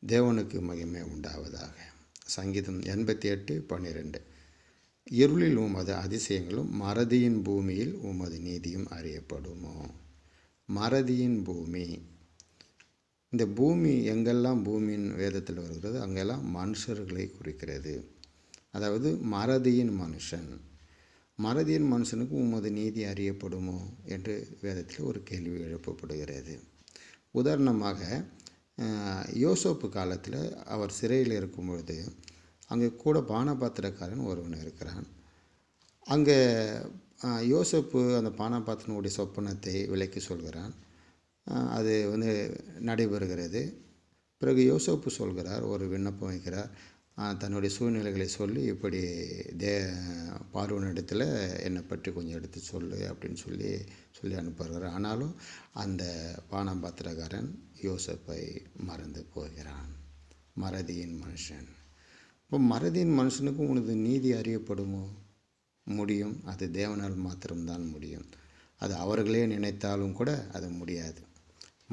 தேவனுக்கு மகிமை உண்டாவதாக. சங்கீதம் 88:12. இருளில் உமது அதிசயங்களும் மறதியின் பூமியில் உமது நீதியும் அறியப்படுமோ. மறதியின் பூமி, இந்த பூமி எங்கெல்லாம் பூமியின் வேதத்தில் வருகிறது அங்கெல்லாம் மனுஷர்களை குறிக்கிறது. அதாவது மறதியின் மனுஷன். மறதியின் மனுஷனுக்கு உமது நீதி அறியப்படுமோ என்று வேதத்தில் ஒரு கேள்வி எழுப்பப்படுகிறது. உதாரணமாக யோசேப்பு காலத்தில் அவர் சிறையில் இருக்கும் பொழுது அங்கே கூட பானபாத்திரக்காரன் ஒருவன் இருக்கிறான். அங்கே யோசேப்பு அந்த பானபாத்திரனுடைய சொப்பனத்தை விளக்கி சொல்கிறான். அது நடைபெறுகிறது. பிறகு யோசேப்பு சொல்கிறார், ஒரு விண்ணப்பம் வைக்கிறார். தன்னுடைய சூழ்நிலைகளை சொல்லி, இப்படி பார்வோனிடத்தில் என்னை பற்றி கொஞ்சம் எடுத்து சொல்லு அப்படின்னு சொல்லி அனுப்புகிறார். ஆனாலும் அந்த பானபாத்திரக்காரன் யோசேப்பை மறந்து போகிறான். மறதியின் மனுஷன். இப்போ மறதியின் மனுஷனுக்கு உனது நீதி அறியப்படுமோ? முடியும். அது தேவனால் மாத்திரம்தான் முடியும். அது அவர்களே நினைத்தாலும் கூட அது முடியாது.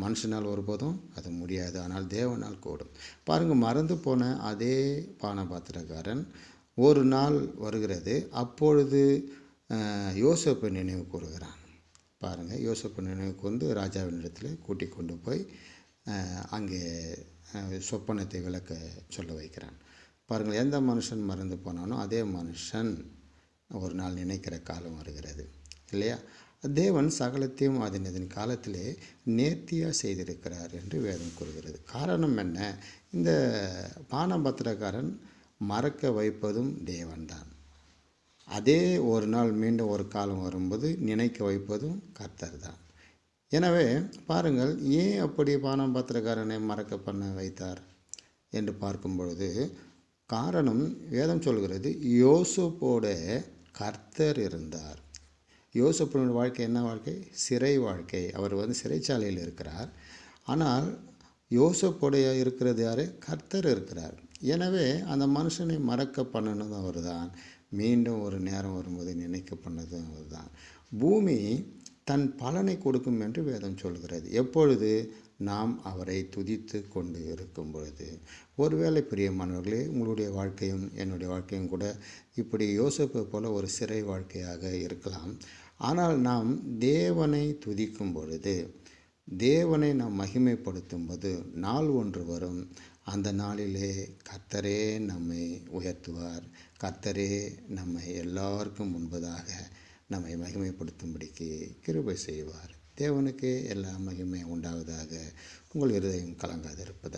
மனுஷனால் ஒருபோதும் அது முடியாது. ஆனால் தேவனால் கூடும். பாருங்கள், மறந்து போன அதே பானபாத்திரக்காரன் ஒரு நாள் வருகிறது. அப்பொழுது யோசேப்பை நினைவு கூறுகிறான். பாருங்கள், யோசேப்பை நினைவுக்கு ராஜாவின் இடத்துல கூட்டி கொண்டு போய் அங்கே சொப்பனத்தை விளக்க சொல்ல வைக்கிறான். பாருங்கள், எந்த மனுஷன் மறந்து போனானோ அதே மனுஷன் ஒரு நாள் நினைக்கிற காலம் வருகிறது இல்லையா? தேவன் சகலத்தையும் அதன் காலத்திலே நேர்த்தியாக செய்திருக்கிறார் என்று வேதம் கூறுகிறது. காரணம் என்ன? இந்த பானபாத்திரக்காரன் மறக்க வைப்பதும் தேவன்தான். அதே ஒரு நாள் மீண்டும் ஒரு காலம் வரும்போது நினைக்க வைப்பதும் கர்த்தர் தான். எனவே பாருங்கள், ஏன் அப்படி பானபாத்திரக்காரனை மறக்க பண்ண வைத்தார் என்று பார்க்கும் பொழுது காரணம் வேதம் சொல்கிறது, யோசேப்போட கர்த்தர் இருந்தார். யோசேப்பினுடைய வாழ்க்கை என்ன வாழ்க்கை? சிறை வாழ்க்கை. அவர் சிறைச்சாலையில் இருக்கிறார். ஆனால் யோசேப்போடைய இருக்கிறது யார்? கர்த்தர் இருக்கிறார். எனவே அந்த மனுஷனை மறக்க பண்ணனதும் அவர் தான். மீண்டும் ஒரு நேரம் வரும்போது நினைக்க பண்ணதும் அவர் தான். பூமி தன் பலனை கொடுக்கும் என்று வேதம் சொல்கிறது. எப்பொழுது? நாம் அவரை துதித்து கொண்டு இருக்கும் பொழுது. ஒருவேளை பிரியமானவர்களே, உங்களுடைய வாழ்க்கையும் என்னுடைய வாழ்க்கையும் கூட இப்படி யோசேப்பை போல ஒரு சிறை வாழ்க்கையாக இருக்கலாம். ஆனால் நாம் தேவனை துதிக்கும் பொழுது, தேவனை நாம் மகிமைப்படுத்தும் போது நாள் ஒன்று வரும். அந்த நாளிலே கர்த்தரே நம்மை உயர்த்துவார். கர்த்தரே நம்மை எல்லாருக்கும் முன்பதாக நம்மை மகிமைப்படுத்தும்படிக்கு கிருபை செய்வார். தேவனுக்கே எல்லா மகிமை உண்டாவதாக. உங்கள் இருதயம் கலங்காதிருப்பதாக.